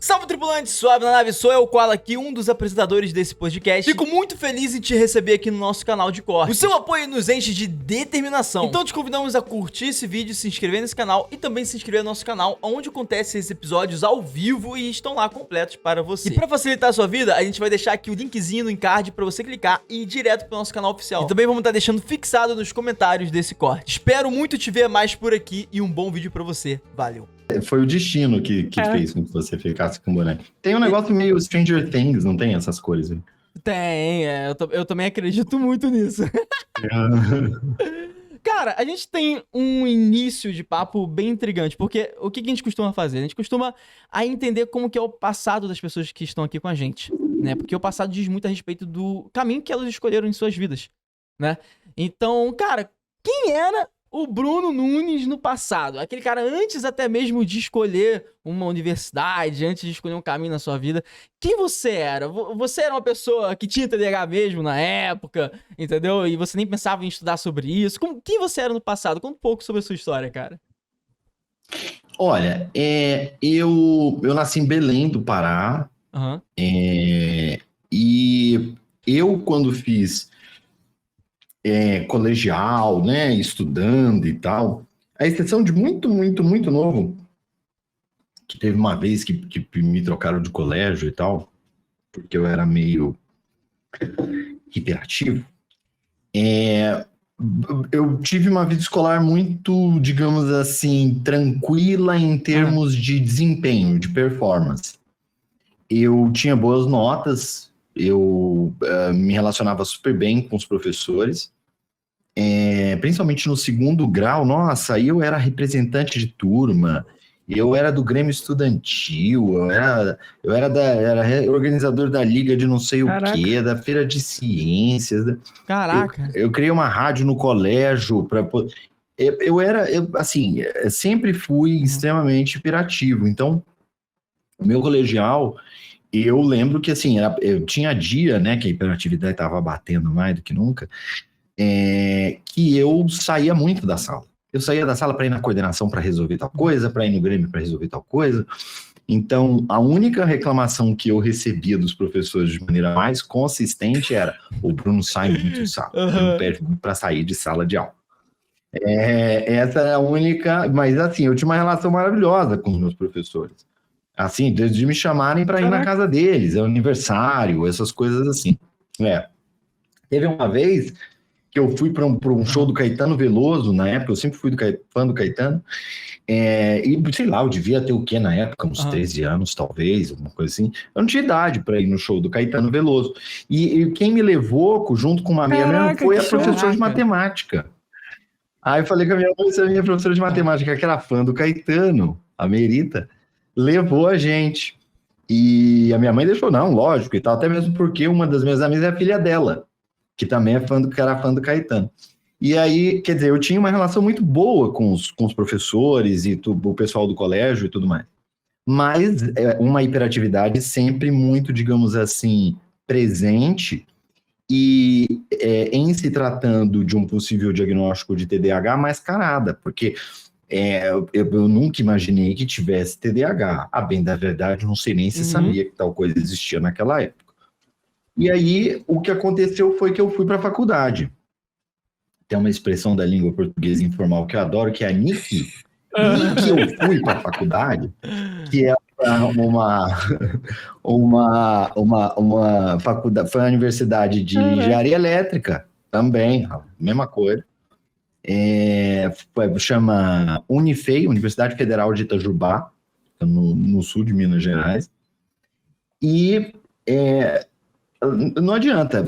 Salve, tripulante, suave na nave, sou eu, Koala aqui, um dos apresentadores desse podcast. Fico muito feliz em te receber aqui no nosso canal de cortes. O seu apoio nos enche de determinação. Então te convidamos a curtir esse vídeo, se inscrever nesse canal e também se inscrever no nosso canal, onde acontecem esses episódios ao vivo e estão lá completos para você. E para facilitar a sua vida, a gente vai deixar aqui o linkzinho no encard para você clicar e ir direto pro nosso canal oficial. E também vamos estar deixando fixado nos comentários desse corte. Espero muito te ver mais por aqui e um bom vídeo para você. Valeu! Foi o destino que fez com que você ficasse com o boneco. Tem um negócio meio Stranger Things, não tem essas coisas? Tem, eu também acredito muito nisso. Cara, a gente tem um início de papo bem intrigante, porque o que a gente costuma fazer? A gente costuma entender como que é o passado das pessoas que estão aqui com a gente, né? Porque o passado diz muito a respeito do caminho que elas escolheram em suas vidas, né? Então, cara, quem era o Bruno Nunes no passado? Aquele cara antes até mesmo de escolher uma universidade, antes de escolher um caminho na sua vida. Quem você era? Você era uma pessoa que tinha TDAH mesmo na época, entendeu? E você nem pensava em estudar sobre isso. Quem você era no passado? Conta um pouco sobre a sua história, cara. Olha, eu nasci em Belém do Pará. Uhum. E eu, quando fiz colegial, né, estudando e tal, a exceção de muito novo, que teve uma vez que me trocaram de colégio e tal, porque eu era meio hiperativo, eu tive uma vida escolar muito, digamos assim, tranquila em termos de desempenho, de performance. Eu tinha boas notas, eu me relacionava super bem com os professores, principalmente no segundo grau. Nossa, aí eu era representante de turma, eu era do Grêmio Estudantil, eu era organizador da liga de não sei Caraca. o quê, da feira de ciências. Caraca. Eu criei uma rádio no colégio para eu sempre fui extremamente hiperativo. Então, o meu colegial, eu lembro que, assim, eu tinha dia, né, que a hiperatividade estava batendo mais do que nunca, que eu saía muito da sala. Eu saía da sala para ir na coordenação para resolver tal coisa, para ir no Grêmio para resolver tal coisa. Então, a única reclamação que eu recebia dos professores de maneira mais consistente era: o Bruno sai muito de sala, ele pede para sair de sala de aula. Essa é a única, mas assim, eu tinha uma relação maravilhosa com os meus professores. Assim, de me chamarem para ir na casa deles, aniversário, essas coisas assim. Teve uma vez que eu fui para um show do Caetano Veloso, na época, eu sempre fui fã do Caetano, e sei lá, eu devia ter o quê na época, uns 13 anos, talvez, alguma coisa assim. Eu não tinha idade para ir no show do Caetano Veloso. E quem me levou, junto com uma amiga minha, foi a professora de matemática. Aí eu falei com a minha mãe, a minha professora de matemática, que era fã do Caetano, a Merita, levou a gente. E a minha mãe deixou, não, lógico e tal, até mesmo porque uma das minhas amigas é a filha dela, que também era fã do Caetano. E aí, quer dizer, eu tinha uma relação muito boa com os professores e o pessoal do colégio e tudo mais. Mas uma hiperatividade sempre muito, digamos assim, presente, e em se tratando de um possível diagnóstico de TDAH, mascarada, porque eu nunca imaginei que tivesse TDAH. A bem da verdade, não sei nem se sabia que tal coisa existia naquela época. E aí, o que aconteceu foi que eu fui para a faculdade. Tem uma expressão da língua portuguesa informal que eu adoro, que é a Nick. Nick, eu fui para a faculdade, que é uma faculdade, foi a Universidade de Engenharia Elétrica, também, a mesma coisa. Chama Unifei, Universidade Federal de Itajubá, no sul de Minas Gerais. E não adianta,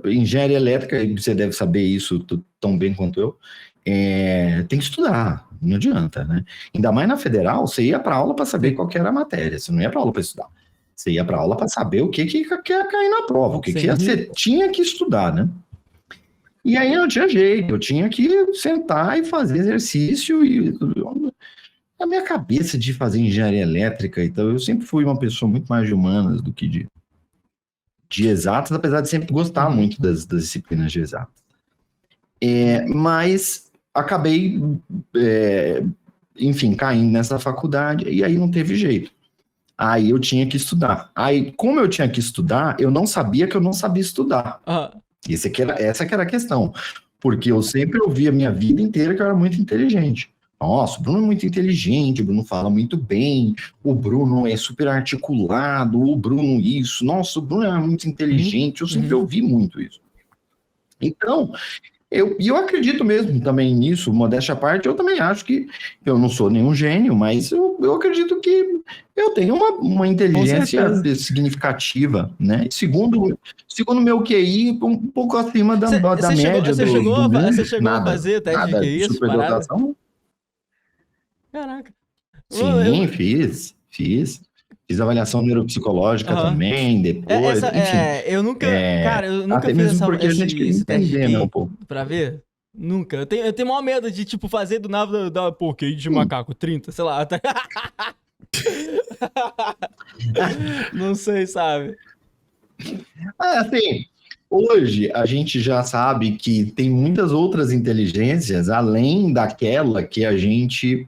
engenharia elétrica, você deve saber isso tão bem quanto eu, tem que estudar, não adianta, né? Ainda mais na federal, você ia para aula para saber qual que era a matéria, você não ia para aula para estudar, você ia para aula para saber o que ia cair na prova, o que você tinha que estudar, né? E aí não tinha jeito, eu tinha que sentar e fazer exercício, e a minha cabeça de fazer engenharia elétrica, então eu sempre fui uma pessoa muito mais de humanas do que de exatas, apesar de sempre gostar muito das disciplinas de exatas. Mas acabei, enfim, caindo nessa faculdade, e aí não teve jeito. Aí eu tinha que estudar. Aí, como eu tinha que estudar, eu não sabia que eu não sabia estudar. Essa que era a questão. Porque eu sempre ouvi a minha vida inteira que eu era muito inteligente. Nossa, o Bruno é muito inteligente, o Bruno fala muito bem, o Bruno é super articulado, o Bruno isso, nossa, o Bruno é muito inteligente, eu sempre ouvi muito isso. Então, eu acredito mesmo também nisso, modéstia à parte, eu também acho que eu não sou nenhum gênio, mas eu acredito que eu tenho uma inteligência significativa, né? Segundo meu QI, um pouco acima da média você do chegou mundo. Você chegou a fazer teste de QI, superdotação? Caraca. Sim, fiz. Fiz avaliação neuropsicológica também, depois, enfim. Eu nunca, cara, eu nunca fiz mesmo porque a gente queria esse teste de entender, QI né, um pouco. pra ver. Nunca. Eu tenho maior medo de, tipo, fazer do nada da QI de macaco 30, sei lá. Não sei, sabe? Assim, hoje a gente já sabe que tem muitas outras inteligências além daquela que a gente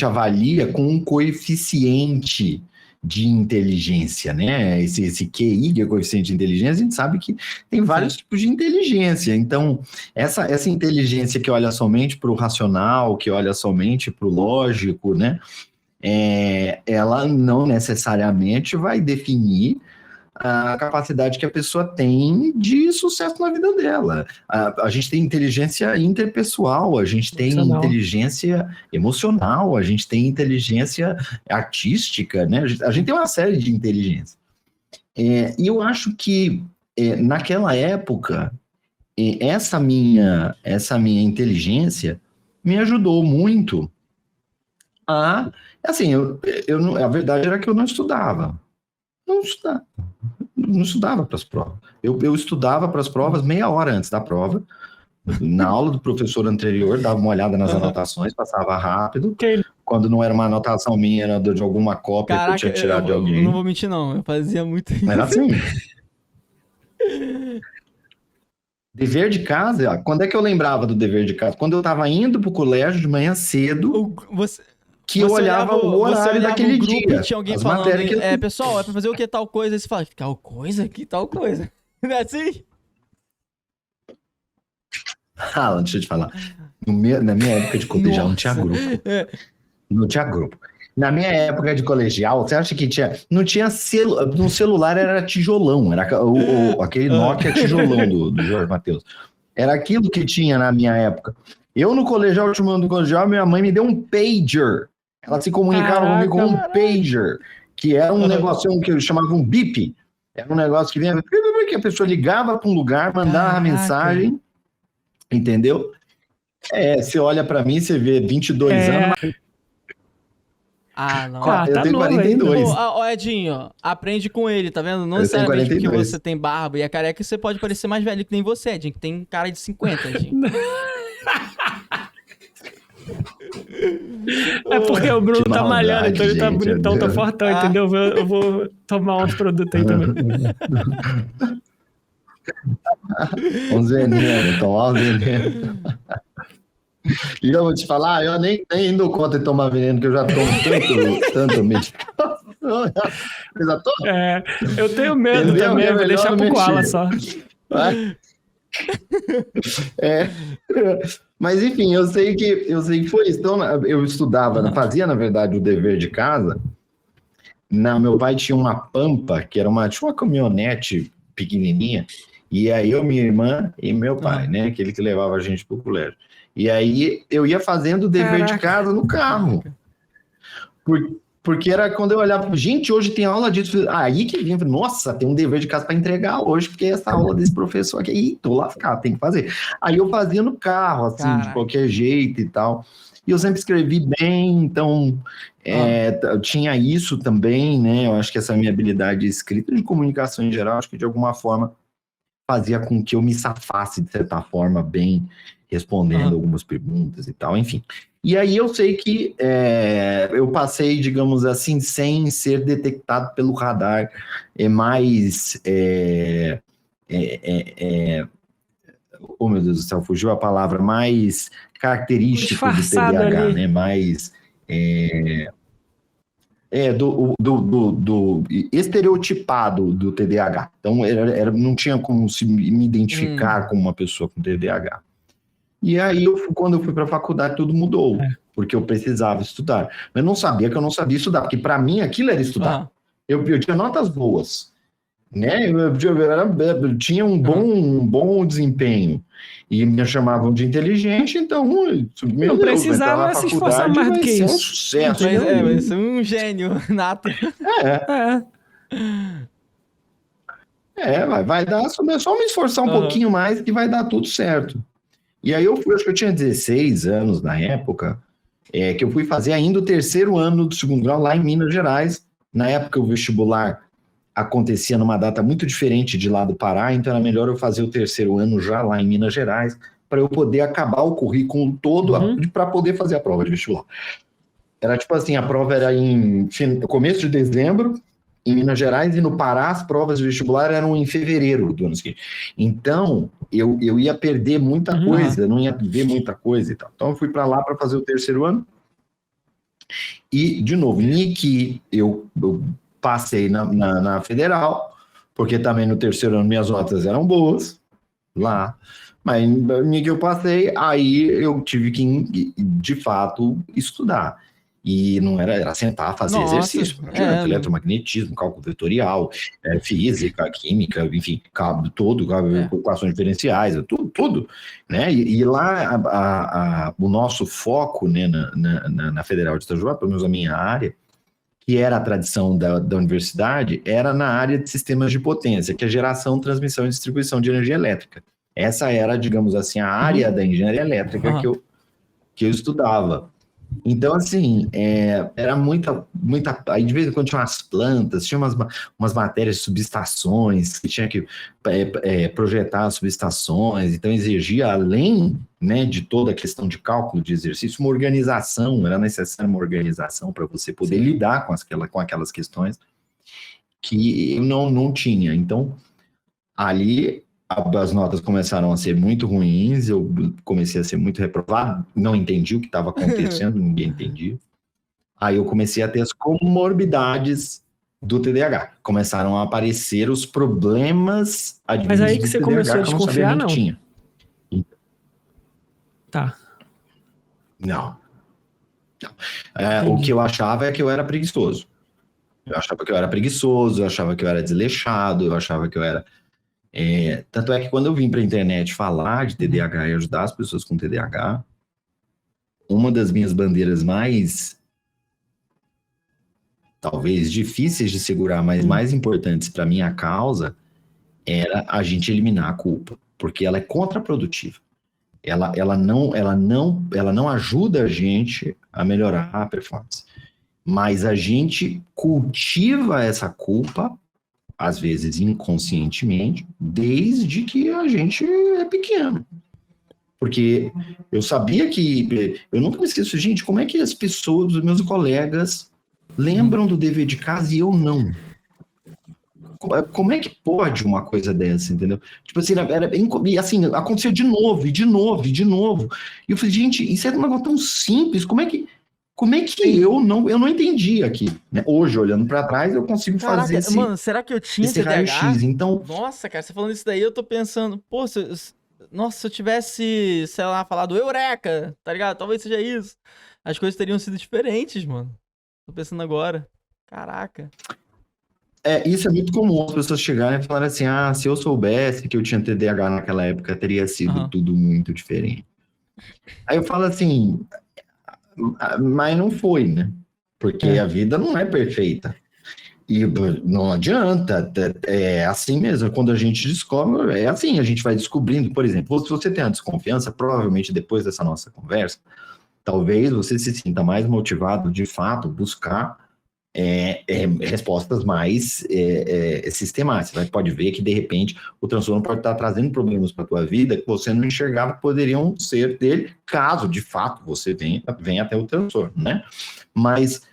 avalia com um coeficiente de inteligência, né? Esse QI, que é o coeficiente de inteligência, a gente sabe que tem vários tipos de inteligência. Então, essa inteligência que olha somente para o racional, que olha somente para o lógico, né? Ela não necessariamente vai definir a capacidade que a pessoa tem de sucesso na vida dela. A gente tem inteligência interpessoal, a gente tem inteligência emocional, a gente tem inteligência artística, né? A gente tem uma série de inteligências. E eu acho que naquela época, essa minha inteligência me ajudou muito assim, a verdade era que eu não estudava. Não estudava para as provas. Eu estudava para as provas meia hora antes da prova. Na aula do professor anterior, dava uma olhada nas anotações, passava rápido. Quando não era uma anotação minha, era de alguma cópia que eu tinha tirado de alguém. Eu não vou mentir, não. Eu fazia muito isso. Era assim. Dever de casa, quando é que eu lembrava do dever de casa? Quando eu estava indo para o colégio de manhã cedo... que eu olhava o horário daquele dia. E tinha alguém falando, pessoal, é pra fazer o que tal coisa? Aí você fala, tal coisa? Que tal coisa? Não é assim? Alan, deixa eu te falar. Na minha época de colegial não tinha grupo. Não tinha grupo. Na minha época de colegial, você acha que tinha... Não tinha no celular, era tijolão. Era aquele Nokia tijolão do Jorge Mateus. Era aquilo que tinha na minha época. Eu no colegial, chamando colegial, minha mãe me deu um pager. Ela se comunicava comigo com um pager, que era um negócio que eu chamava um bip. Era um negócio que vinha, que a pessoa ligava para um lugar, mandava mensagem, entendeu? Você olha para mim, você vê 22 anos. Não. Eu tenho 42. Ó, Edinho, aprende com ele, tá vendo? Não necessariamente porque você tem barba e é careca, você pode parecer mais velho que nem você, Edinho, que tem cara de 50, Edinho. É porque o Bruno tá malhando, então ele tá bonitão, tá fortão, entendeu? Eu vou tomar uns produtos aí também. Uns venenos, tomar uns venenos. E eu vou te falar, eu nem dou conta de tomar veneno, que eu já tomo tanto medicamento. Eu tenho medo também, vou deixar pro Koala só. Mas enfim, eu sei que foi isso. Então, eu estudava, fazia na verdade o dever de casa. Meu pai tinha uma Pampa, que era tinha uma caminhonete pequenininha, e aí eu, minha irmã e meu pai, né, aquele que levava a gente pro colégio. E aí eu ia fazendo o dever de casa no carro. Porque era quando eu olhava, gente, hoje tem aula disso. Aí que vinha, nossa, tem um dever de casa para entregar hoje, porque essa aula desse professor aqui, tô lascado, tem que fazer. Aí eu fazia no carro, assim, de qualquer jeito e tal. E eu sempre escrevi bem, então eu tinha isso também, né? Eu acho que essa minha habilidade de escrita, de comunicação em geral, acho que de alguma forma fazia com que eu me safasse, de certa forma, bem, respondendo algumas perguntas e tal, enfim. E aí eu sei que eu passei, digamos assim, sem ser detectado pelo radar, oh meu Deus do céu, fugiu a palavra, mais característico do TDAH, né? Mais do estereotipado do TDAH. Então, não tinha como me identificar como uma pessoa com TDAH. E aí, quando eu fui para a faculdade, tudo mudou, porque eu precisava estudar. Mas eu não sabia que eu não sabia estudar, porque para mim aquilo era estudar. Eu tinha notas boas, né? Eu tinha um bom desempenho. E me chamavam de inteligente, então não precisava se esforçar mais do que isso. Um sucesso. Vai ser um gênio nato. Vai dar, só me esforçar um pouquinho mais que vai dar tudo certo. E aí acho que eu tinha 16 anos na época, que eu fui fazer ainda o terceiro ano do segundo grau lá em Minas Gerais. Na época o vestibular acontecia numa data muito diferente de lá do Pará, então era melhor eu fazer o terceiro ano já lá em Minas Gerais, para eu poder acabar o currículo todo para poder fazer a prova de vestibular. Era tipo assim, a prova era em começo de dezembro, em Minas Gerais, e no Pará as provas de vestibular eram em fevereiro do ano seguinte. Então, eu ia perder muita coisa, não ia ver muita coisa e tal. Então, eu fui para lá para fazer o terceiro ano. E, de novo, que eu passei na federal, porque também no terceiro ano minhas notas eram boas lá, mas que eu passei, aí eu tive que, de fato, estudar. E não era sentar, fazer exercício, eletromagnetismo, cálculo vetorial, física, química, enfim, equações diferenciais, tudo, né? E lá o nosso foco, né, na Federal de Itajuá, pelo menos a minha área, que era a tradição da universidade, era na área de sistemas de potência, que é geração, transmissão e distribuição de energia elétrica. Essa era, digamos assim, a área da engenharia elétrica que eu estudava. Então, assim, era muita... Aí, de vez em quando, tinha umas plantas, tinha umas matérias de subestações, que tinha que projetar subestações, então exigia, além, né, de toda a questão de cálculo de exercício, uma organização, era necessária uma organização para você poder lidar com aquelas questões que eu não tinha. Então, ali as notas começaram a ser muito ruins, eu comecei a ser muito reprovado, não entendi o que estava acontecendo, ninguém entendia. Aí eu comecei a ter as comorbidades do TDAH. Começaram a aparecer os problemas advindos. Mas aí que você começou a desconfiar, não? Tinha. Tá. Não. O que eu achava é que eu era preguiçoso. Eu achava que eu era preguiçoso, eu achava que eu era desleixado, eu achava que eu era... tanto é que quando eu vim para a internet falar de TDAH e ajudar as pessoas com TDAH, uma das minhas bandeiras mais, talvez difíceis de segurar, mas mais importantes para minha causa, era a gente eliminar a culpa, porque ela é contraprodutiva. Ela não ajuda a gente a melhorar a performance, mas a gente cultiva essa culpa, às vezes inconscientemente, desde que a gente é pequeno. Porque eu sabia que... Eu nunca me esqueço, gente, como é que as pessoas, os meus colegas, lembram do dever de casa e eu não? Como é que pode uma coisa dessa, entendeu? Tipo assim, e assim, aconteceu de novo. E eu falei, gente, isso é um negócio tão simples, como é que eu não entendi aqui, né? Hoje, olhando pra trás, eu consigo fazer esse... Mano, será que eu tinha TDAH? Raio-X, então... Nossa, cara, você falando isso daí, eu tô pensando... Pô, se eu tivesse, sei lá, falado Eureka, tá ligado? Talvez seja isso. As coisas teriam sido diferentes, mano. Tô pensando agora. Caraca. Isso é muito comum, as pessoas chegarem e falarem assim, se eu soubesse que eu tinha TDAH naquela época, teria sido tudo muito diferente. Aí eu falo assim... Mas não foi, né? Porque a vida não é perfeita. E não adianta, é assim mesmo. Quando a gente descobre, é assim, a gente vai descobrindo. Por exemplo, se você tem a desconfiança, provavelmente depois dessa nossa conversa, talvez você se sinta mais motivado, de fato, buscar respostas mais sistemáticas. Você pode ver que, de repente, o transtorno pode estar trazendo problemas para a tua vida que você não enxergava que poderiam ser dele, caso, de fato, você venha até o transtorno, né? Mas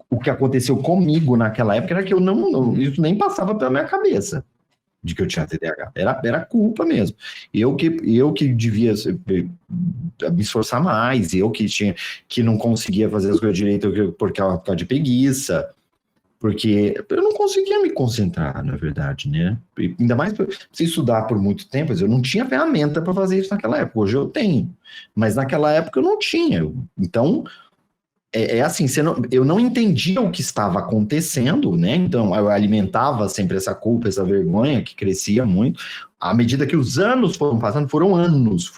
o que aconteceu comigo naquela época era que isso nem passava pela minha cabeça. de que eu tinha TDAH. Era culpa mesmo. Eu que devia me esforçar mais, eu que não conseguia fazer as coisas direito por causa de preguiça, porque eu não conseguia me concentrar, na verdade, né? E ainda mais se estudar por muito tempo, eu não tinha ferramenta para fazer isso naquela época. Hoje eu tenho, mas naquela época eu não tinha. Então, assim, eu não entendia o que estava acontecendo, né? Então, eu alimentava sempre essa culpa, essa vergonha que crescia muito. À medida que os anos foram passando, foram anos.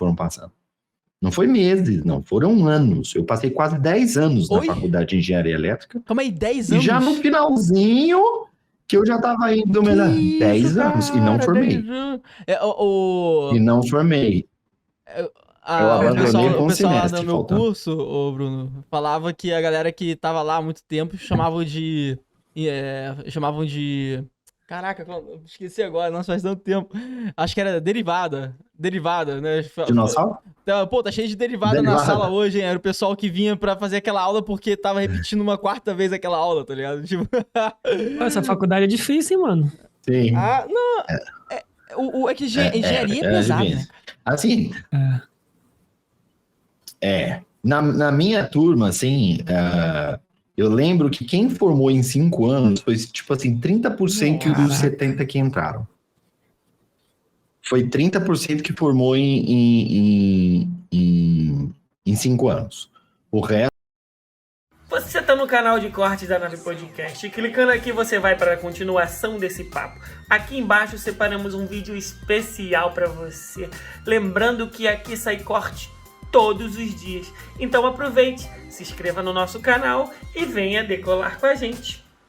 Não foi meses, não, foram anos. Eu passei quase 10 anos na faculdade de engenharia elétrica. Calma aí, 10 anos? E já no finalzinho, que eu já estava indo melhor. 10 anos, e não formei. E não formei. Eu abandonei o pessoal lá no meu faltando. curso, ô Bruno, falava que a galera que tava lá há muito tempo chamavam de... Caraca, eu esqueci agora, não faz tanto tempo. Acho que era derivada, né? Dinossauro? Pô, tá cheio de derivada na sala hoje, hein? Era o pessoal que vinha pra fazer aquela aula porque tava repetindo uma quarta vez aquela aula, tá ligado? Tipo... Essa faculdade é difícil, hein, mano? Sim. Não... É que engenharia é pesada, né? Assim... Na minha turma, assim... eu lembro que quem formou em 5 anos foi, tipo assim, 30% dos 70 que entraram. Foi 30% que formou em 5 anos. O resto... Você tá no canal de cortes da Nave Podcast. Clicando aqui você vai para a continuação desse papo. Aqui embaixo separamos um vídeo especial para você. Lembrando que aqui sai corte todos os dias. Então aproveite, se inscreva no nosso canal e venha decolar com a gente.